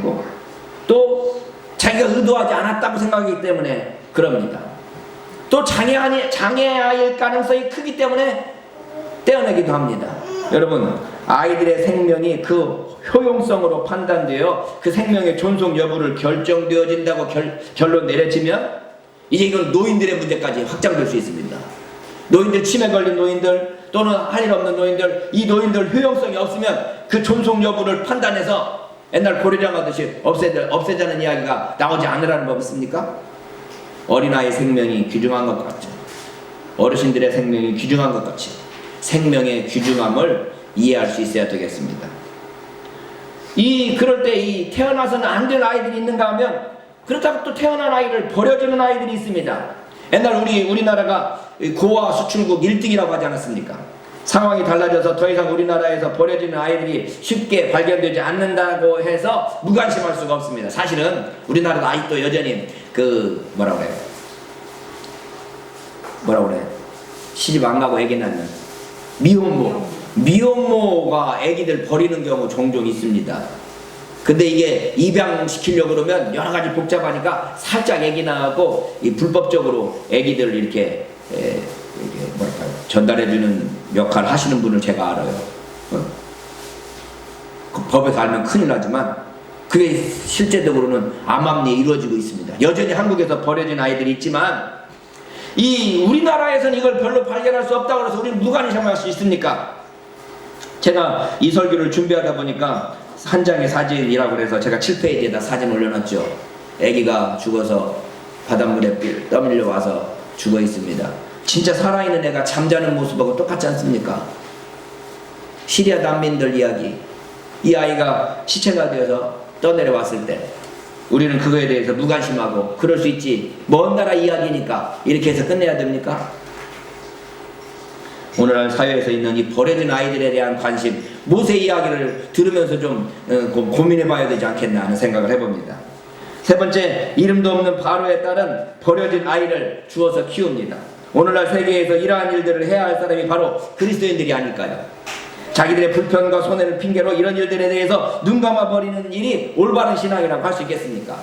생기고 또 자기가 의도하지 않았다고 생각하기 때문에 그럽니다. 또 장애아일 가능성이 크기 때문에 떼어내기도 합니다. 여러분, 아이들의 생명이 그 효용성으로 판단되어 그 생명의 존속 여부를 결정되어진다고 결론 내려지면 이제 이건 노인들의 문제까지 확장될 수 있습니다. 노인들, 치매 걸린 노인들 또는 할 일 없는 노인들, 이 노인들 효용성이 없으면 그 존속 여부를 판단해서 옛날 고려장 하듯이 없애자는 이야기가 나오지 않으라는 법 있습니까? 어린아이의 생명이 귀중한 것 같죠. 어르신들의 생명이 귀중한 것 같이 생명의 귀중함을 이해할 수 있어야 되겠습니다. 그럴 때 이 태어나서는 안 될 아이들이 있는가 하면 그렇다고 또 태어난 아이를 버려주는 아이들이 있습니다. 옛날 우리나라가 고아 수출국 1등이라고 하지 않았습니까? 상황이 달라져서 더 이상 우리나라에서 버려지는 아이들이 쉽게 발견되지 않는다고 해서 무관심할 수가 없습니다. 사실은 우리나라도 아직도 여전히 뭐라고 그래? 시집 안 가고 애기 낳는 미혼모가 애기들 버리는 경우 종종 있습니다. 근데 이게 입양시키려고 그러면 여러 가지 복잡하니까 살짝 애기 낳고 불법적으로 애기들 이렇게 전달해주는 역할을 하시는 분을 제가 알아요. 그 법에서 알면 큰일 나지만 그게 실제적으로는 암암리에 이루어지고 있습니다. 여전히 한국에서 버려진 아이들이 있지만 우리나라에서는 이걸 별로 발견할 수 없다고 해서 우리는 무관심할 수 있습니까? 제가 이 설교를 준비하다 보니까 한 장의 사진이라고 해서 제가 7페이지에다 사진 올려놨죠. 아기가 죽어서 바닷물에 떠밀려 와서 죽어 있습니다. 진짜 살아있는 애가 잠자는 모습하고 똑같지 않습니까? 시리아 난민들 이야기. 이 아이가 시체가 되어서 떠내려왔을 때 우리는 그거에 대해서 무관심하고 그럴 수 있지, 먼 나라 이야기니까 이렇게 해서 끝내야 됩니까? 오늘날 사회에서 있는 이 버려진 아이들에 대한 관심, 모세 이야기를 들으면서 좀 고민해 봐야 되지 않겠나 하는 생각을 해봅니다. 세 번째, 이름도 없는 바로의 딸은 버려진 아이를 주어서 키웁니다. 오늘날 세계에서 이러한 일들을 해야 할 사람이 바로 그리스도인들이 아닐까요? 자기들의 불편과 손해를 핑계로 이런 일들에 대해서 눈 감아버리는 일이 올바른 신앙이라고 할 수 있겠습니까?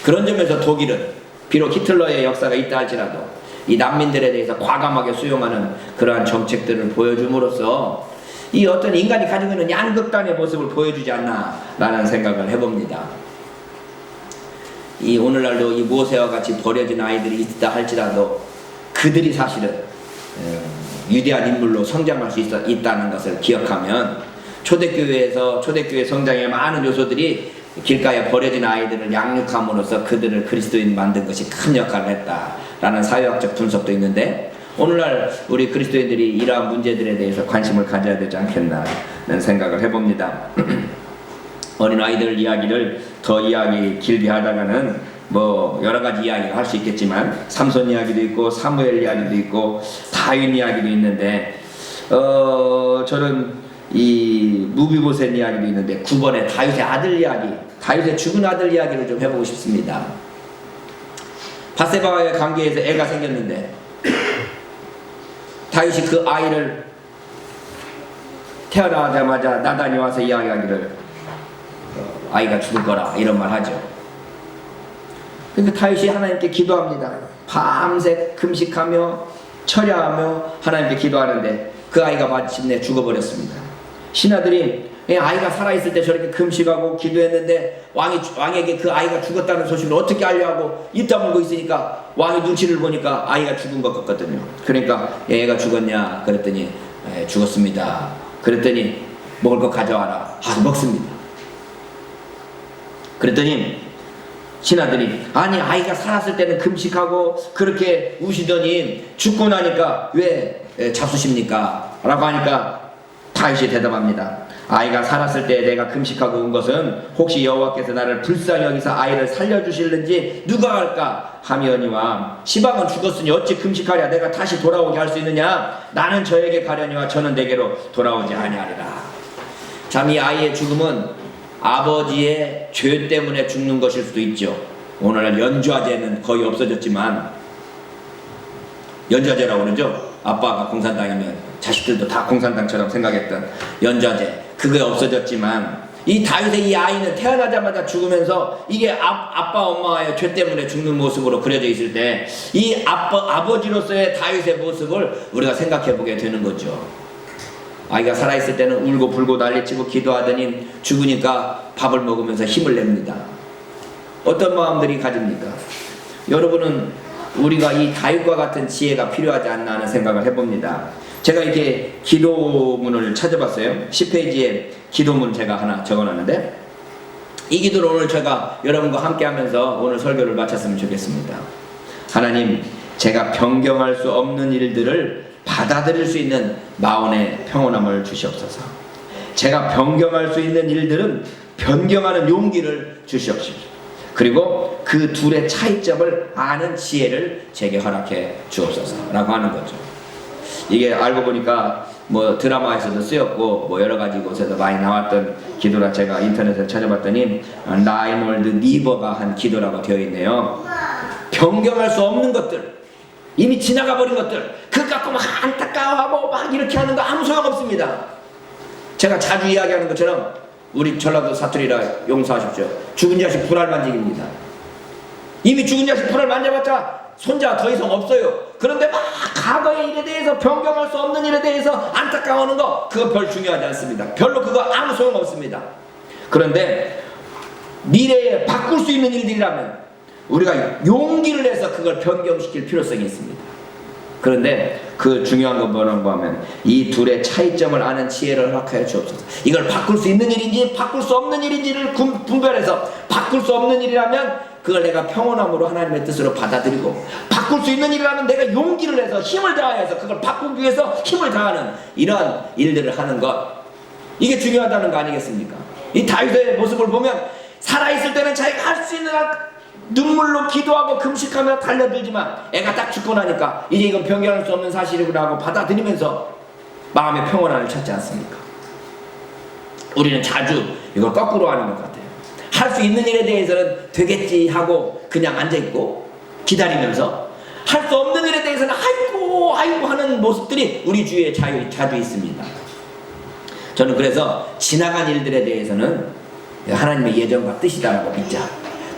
그런 점에서 독일은 비록 히틀러의 역사가 있다 할지라도 이 난민들에 대해서 과감하게 수용하는 그러한 정책들을 보여줌으로써 이 어떤 인간이 가지고 있는 양극단의 모습을 보여주지 않나 라는 생각을 해봅니다. 오늘날도 이 모세와 같이 버려진 아이들이 있다 할지라도 그들이 사실은 위대한 인물로 성장할 수 있다는 것을 기억하면 초대교회 성장의 많은 요소들이 길가에 버려진 아이들을 양육함으로써 그들을 그리스도인 만든 것이 큰 역할을 했다라는 사회학적 분석도 있는데, 오늘날 우리 그리스도인들이 이러한 문제들에 대해서 관심을 가져야 되지 않겠나라는 생각을 해봅니다. 어린 아이들 이야기를 더 길게 하다가는 여러 가지 이야기를 할 수 있겠지만 삼손 이야기도 있고 사무엘 이야기도 있고 다윗 이야기도 있는데 저는 이 무비보셋 이야기도 있는데 9번에 다윗의 아들 이야기, 다윗의 죽은 아들 이야기를 좀 해보고 싶습니다. 밧세바와의 관계에서 애가 생겼는데 다윗이 그 아이를 태어나자마자 나단이 와서 이야기하기를 아이가 죽을 거라 이런 말 하죠. 그러니까 다윗이 하나님께 기도합니다. 밤새 금식하며 철야하며 하나님께 기도하는데 그 아이가 마침내 죽어버렸습니다. 신하들이 아이가 살아있을 때 저렇게 금식하고 기도했는데 왕에게 그 아이가 죽었다는 소식을 어떻게 알려하고 입 다물고 있으니까 왕이 눈치를 보니까 아이가 죽은 것 같거든요. 그러니까 애가 죽었냐 그랬더니 죽었습니다. 그랬더니 먹을 거 가져와라. 먹습니다. 그랬더니 신하들이 아이가 살았을 때는 금식하고 그렇게 우시더니 죽고 나니까 왜 잡수십니까? 라고 하니까 다윗이 대답합니다. 아이가 살았을 때 내가 금식하고 온 것은 혹시 여호와께서 나를 불쌍히 여기서 아이를 살려주실는지 누가 알까 하며니와 시방은 죽었으니 어찌 금식하랴 내가 다시 돌아오게 할 수 있느냐? 나는 저에게 가려니와 저는 내게로 돌아오지 아니하리라. 참, 이 아이의 죽음은 아버지의 죄 때문에 죽는 것일 수도 있죠. 오늘날 연좌제는 거의 없어졌지만, 연좌제라고 그러죠. 아빠가 공산당이면 자식들도 다 공산당처럼 생각했던 연좌제, 그게 없어졌지만 이 다윗의 이 아이는 태어나자마자 죽으면서 이게 아빠 엄마의 죄 때문에 죽는 모습으로 그려져 있을 때 이 아버지로서의 다윗의 모습을 우리가 생각해 보게 되는 거죠. 아이가 살아있을 때는 울고 불고 난리치고 기도하더니 죽으니까 밥을 먹으면서 힘을 냅니다. 어떤 마음들이 가집니까? 여러분은 우리가 이 다윗과 같은 지혜가 필요하지 않나 하는 생각을 해봅니다. 제가 이렇게 기도문을 찾아봤어요. 10페이지에 기도문 제가 하나 적어놨는데 이 기도를 오늘 제가 여러분과 함께 하면서 오늘 설교를 마쳤으면 좋겠습니다. 하나님, 제가 변경할 수 없는 일들을 받아들일 수 있는 마음의 평온함을 주시옵소서. 제가 변경할 수 있는 일들은 변경하는 용기를 주시옵소서. 그리고 그 둘의 차이점을 아는 지혜를 제게 허락해 주옵소서 라고 하는 거죠. 이게 알고 보니까 뭐 드라마에서도 쓰였고 뭐 여러 가지 곳에서 많이 나왔던 기도라 제가 인터넷에 찾아봤더니 라이놀드 니버가 한 기도라고 되어 있네요. 변경할 수 없는 것들, 이미 지나가 버린 것들, 그거 갖고 막 안타까워하고 막 이렇게 하는 거 아무 소용없습니다. 제가 자주 이야기하는 것처럼 우리 전라도 사투리라 용서하십시오. 죽은 자식 불알 만지기입니다. 이미 죽은 자식 불알 만져봤자 손자 더 이상 없어요. 그런데 막 과거의 일에 대해서 변경할 수 없는 일에 대해서 안타까워하는 거 그거 별 중요하지 않습니다. 별로 그거 아무 소용없습니다. 그런데 미래에 바꿀 수 있는 일들이라면 우리가 용기를 내서 그걸 변경시킬 필요성이 있습니다. 그런데 그 중요한 건 뭐라고 하면 이 둘의 차이점을 아는 지혜를 허락하여 주옵소서. 이걸 바꿀 수 있는 일인지 바꿀 수 없는 일인지를 분별해서 바꿀 수 없는 일이라면 그걸 내가 평온함으로 하나님의 뜻으로 받아들이고 바꿀 수 있는 일이라면 내가 용기를 내서 힘을 다해서 그걸 바꾸기 위해서 힘을 다하는 이런 일들을 하는 것, 이게 중요하다는 거 아니겠습니까? 이 다윗의 모습을 보면 살아있을 때는 자기가 할 수 있는 눈물로 기도하고 금식하며 달려들지만 애가 딱 죽고 나니까 이제 이건 변경할 수 없는 사실이구나 하고 받아들이면서 마음의 평온함을 찾지 않습니까? 우리는 자주 이걸 거꾸로 하는 것 같아요. 할 수 있는 일에 대해서는 되겠지 하고 그냥 앉아있고 기다리면서 할 수 없는 일에 대해서는 아이고 아이고 하는 모습들이 우리 주위에 자주 있습니다. 저는 그래서 지나간 일들에 대해서는 하나님의 예정과 뜻이다라고 믿자.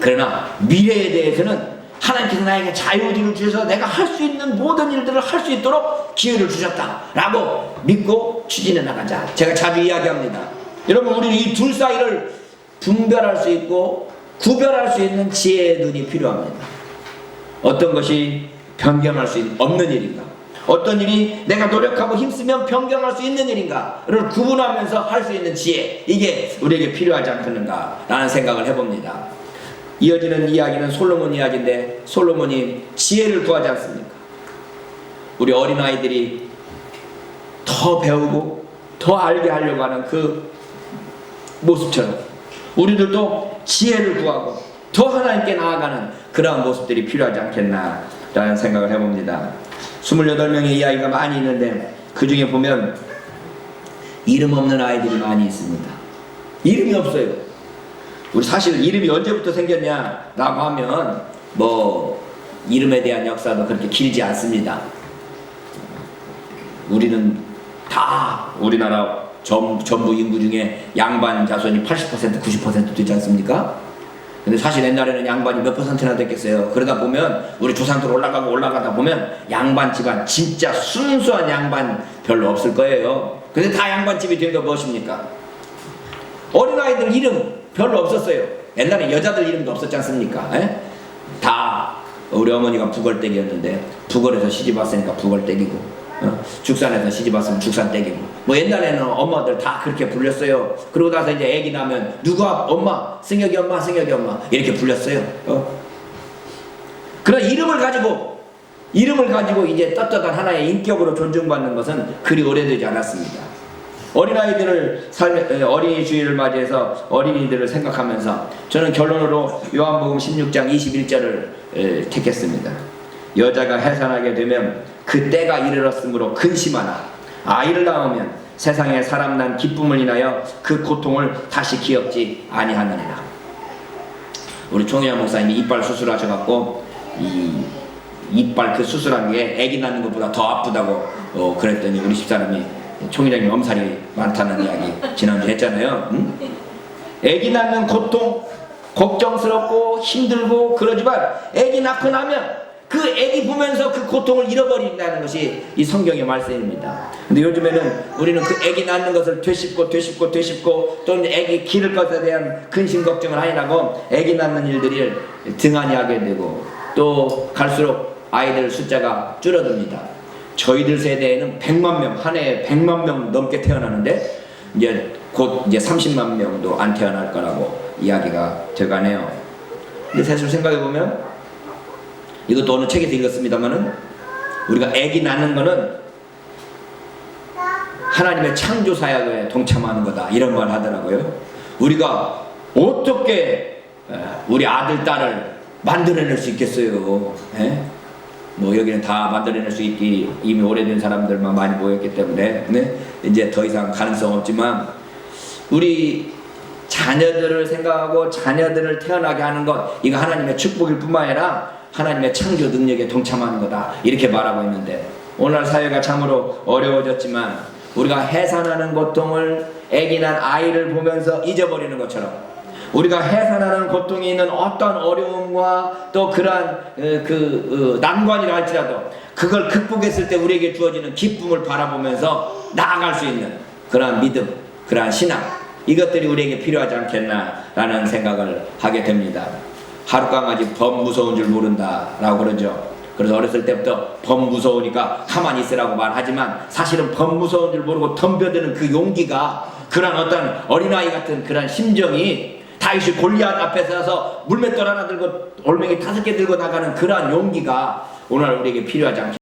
그러나 미래에 대해서는 하나님께서 나에게 자유를 주셔서 내가 할 수 있는 모든 일들을 할 수 있도록 기회를 주셨다라고 믿고 추진해 나가자. 제가 자주 이야기합니다. 여러분, 우리는 이 둘 사이를 분별할 수 있고 구별할 수 있는 지혜의 눈이 필요합니다. 어떤 것이 변경할 수 없는 일인가, 어떤 일이 내가 노력하고 힘쓰면 변경할 수 있는 일인가를 구분하면서 할 수 있는 지혜, 이게 우리에게 필요하지 않겠는가 라는 생각을 해봅니다. 이어지는 이야기는 솔로몬 이야기인데 솔로몬이 지혜를 구하지 않습니까? 우리 어린아이들이 더 배우고 더 알게 하려고 하는 그 모습처럼 우리들도 지혜를 구하고 더 하나님께 나아가는 그러한 모습들이 필요하지 않겠나 라는 생각을 해봅니다. 28명의 이 아이가 많이 있는데 그 중에 보면 이름 없는 아이들이 많이 있습니다. 이름이 없어요. 우리 사실 이름이 언제부터 생겼냐라고 하면 뭐 이름에 대한 역사도 그렇게 길지 않습니다. 우리는 다 우리나라 전부 인구 중에 양반 자손이 80% 90% 되지 않습니까? 근데 사실 옛날에는 양반이 몇 %나 됐겠어요. 그러다 보면 우리 조상들 올라가다 보면 양반 집안, 진짜 순수한 양반 별로 없을 거예요. 근데 다 양반집이 된 거 무엇입니까? 어린아이들 이름 별로 없었어요. 옛날에 여자들 이름도 없었지 않습니까? 에? 다 우리 어머니가 북얼댁이었는데 북얼에서 시집 왔으니까 북얼댁이고, 죽산에서 시집 왔으면 죽산댁이고, 뭐 옛날에는 엄마들 다 그렇게 불렸어요. 그러고 나서 이제 애기 나면 누가 엄마, 승혁이 엄마, 승혁이 엄마 이렇게 불렸어요. 그런 이름을 가지고 이제 떳떳한 하나의 인격으로 존중받는 것은 그리 오래되지 않았습니다. 어린아이들을 어린이 주일을 맞이해서 어린이들을 생각하면서 저는 결론으로 요한복음 16장 21절을 택했습니다. 여자가 해산하게 되면 그 때가 이르렀으므로 근심하나 아이를 낳으면 세상에 사람 난 기쁨을 인하여 그 고통을 다시 기억지 아니하느니라. 우리 총회장 목사님이 이빨 수술하셔갖고 이 이빨 그 수술한 게 아기 낳는 것보다 더 아프다고 그랬더니 우리 집사람이 총회장님 엄살이 많다는 이야기 지난주에 했잖아요. 응? 아기 낳는 고통, 걱정스럽고 힘들고 그러지만 아기 낳고 나면 그 아기 보면서 그 고통을 잃어버린다는 것이 이 성경의 말씀입니다. 근데 요즘에는 우리는 그 아기 낳는 것을 되씹고 또는 아기 기를 것에 대한 근심 걱정을 하느라고 아기 낳는 일들이 등한히 하게 되고 또 갈수록 아이들 숫자가 줄어듭니다. 저희들 세대에는 100만 명, 한 해에 100만 명 넘게 태어나는데 이제 곧 이제 30만 명도 안 태어날 거라고 이야기가 돼가네요. 근데 사실 생각해 보면 이것도 어느 책에서 읽었습니다만은 우리가 아기 낳는 거는 하나님의 창조 사역에 동참하는 거다 이런 말 하더라고요. 우리가 어떻게 우리 아들 딸을 만들어낼 수 있겠어요? 예? 뭐 여기는 다 만들어낼 수 있기 이미 오래된 사람들만 많이 모였기 때문에 네? 이제 더 이상 가능성 없지만 우리 자녀들을 생각하고 자녀들을 태어나게 하는 것 이거 하나님의 축복일 뿐만 아니라 하나님의 창조 능력에 동참하는 거다 이렇게 말하고 있는데 오늘날 사회가 참으로 어려워졌지만 우리가 해산하는 고통을 아기 난 아이를 보면서 잊어버리는 것처럼 우리가 해산하는 고통이 있는 어떤 어려움과 또 그러한 난관이라 할지라도 그걸 극복했을 때 우리에게 주어지는 기쁨을 바라보면서 나아갈 수 있는 그러한 믿음, 그러한 신앙 이것들이 우리에게 필요하지 않겠나라는 생각을 하게 됩니다. 하룻강아지 범 무서운 줄 모른다 라고 그러죠. 그래서 어렸을 때부터 범 무서우니까 가만히 있으라고 말하지만 사실은 범 무서운 줄 모르고 덤벼드는 그 용기가 그런 어떤 어린아이 같은 그런 심정이 다윗이 골리앗 앞에 서서 물맷돌 하나 들고 올챙이 5개 들고 나가는 그러한 용기가 오늘 우리에게 필요하지 않겠습니까?